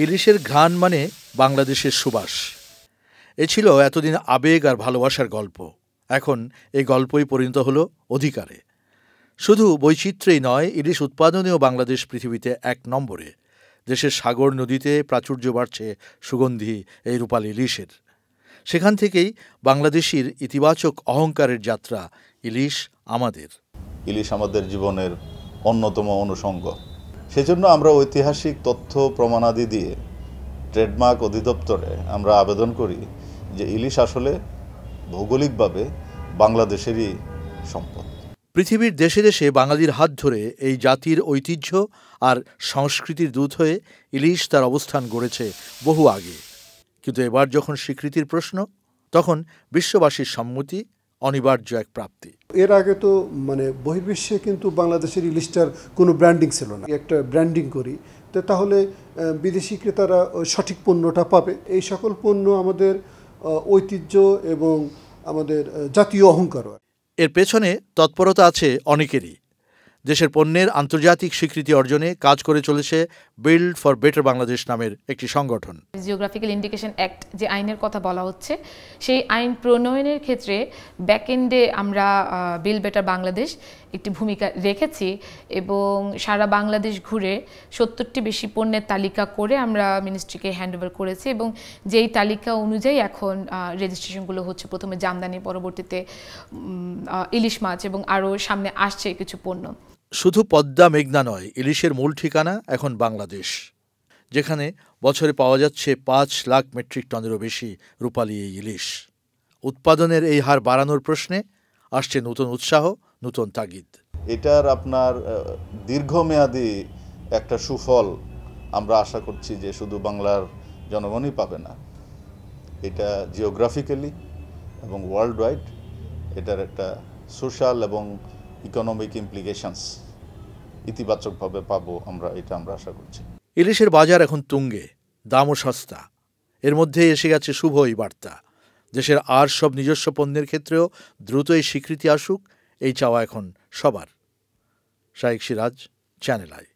ইলিশের ঘ্রাণ মানে বাংলাদেশের সুবাস। এ ছিল এতদিন আবেগ আর ভালোবাসার গল্প। এখন এই গল্পই পরিণত হলো অধিকারে। শুধু বৈচিত্র্যেই নয়, ইলিশ উৎপাদনেও বাংলাদেশ পৃথিবীতে ১ নম্বরে। দেশের সাগর নদীতে প্রাচুর্য বাড়ছে সুগন্ধি এই রূপালী ইলিশের। সেখান থেকেই বাংলাদেশির ইতিবাচক অহংকারের যাত্রা, ইলিশ আমাদের। ইলিশ আমাদের জীবনের অন্যতম অনুষঙ্গ। সেজন্য আমরা ঐতিহাসিক তথ্য প্রমাণাদি দিয়ে ট্রেডমার্ক অধিদপ্তরে আমরা আবেদন করি যে ইলিশ আসলে ভৌগোলিকভাবে বাংলাদেশেরই সম্পদ। পৃথিবীর দেশে দেশে বাঙালির হাত ধরে এই জাতির ঐতিহ্য আর সংস্কৃতির দূত হয়ে ইলিশ তার অবস্থান গড়েছে বহু আগে। কিন্তু এবার যখন স্বীকৃতির প্রশ্ন, তখন বিশ্ববাসীর সম্মতি অনিবার্য এক প্রাপ্তি। এর আগে তো বহির্বিশ্বে কিন্তু বাংলাদেশের ইলিশটার কোনো ব্র্যান্ডিং ছিল না। একটা ব্র্যান্ডিং করি তো তাহলে বিদেশি ক্রেতারা সঠিক পণ্যটা পাবে। এই সকল পণ্য আমাদের ঐতিহ্য এবং আমাদের জাতীয় অহংকার। এর পেছনে তৎপরতা আছে অনেকেরই। দেশের পণ্যের আন্তর্জাতিক স্বীকৃতি অর্জনে কাজ করে চলেছে বিল্ড ফর বেটার বাংলাদেশ নামের একটি সংগঠন। জিওগ্রাফিক্যাল ইন্ডিকেশন অ্যাক্ট যে আইনের কথা বলা হচ্ছে, সেই আইন প্রণয়নের ক্ষেত্রে ব্যাকএন্ডে আমরা বিল্ড বেটার বাংলাদেশ একটি ভূমিকা রেখেছি এবং সারা বাংলাদেশ ঘুরে ৭০টি বেশি পণ্যের তালিকা করে আমরা মিনিস্ট্রিকে হ্যান্ডওভার করেছি এবং যেই তালিকা অনুযায়ী এখন রেজিস্ট্রেশনগুলো হচ্ছে। প্রথমে জামদানি, পরবর্তীতে ইলিশ মাছ এবং আরও সামনে আসছে কিছু পণ্য। শুধু পদ্মা মেঘনা নয়, ইলিশের মূল ঠিকানা এখন বাংলাদেশ, যেখানে বছরে পাওয়া যাচ্ছে ৫ লাখ মেট্রিক টনেরও বেশি রূপালী এই ইলিশ। উৎপাদনের এই হার বাড়ানোর প্রশ্নে আসছে নতুন উৎসাহ, নতুন তাগিদ। এটার আপনার দীর্ঘমেয়াদী একটা সুফল আমরা আশা করছি যে শুধু বাংলার জনগণই পাবে না, এটা জিওগ্রাফিক্যালি এবং ওয়ার্ল্ড ওয়াইড এটার একটা সোশ্যাল এবং ইকোনমিক ইমপ্লিকেশনস ইতিবাচকভাবে পাবো আমরা, এটা আমরা আশা করছি। ইলিশের বাজার এখন তুঙ্গে, দামও সস্তা। এর মধ্যে এসে গেছে শুভ এই বার্তা। দেশের আর সব নিজস্ব পণ্যের ক্ষেত্রেও দ্রুত এই স্বীকৃতি আসুক, এই চাওয়া এখন সবার। শাইখ সিরাজ, চ্যানেল আই।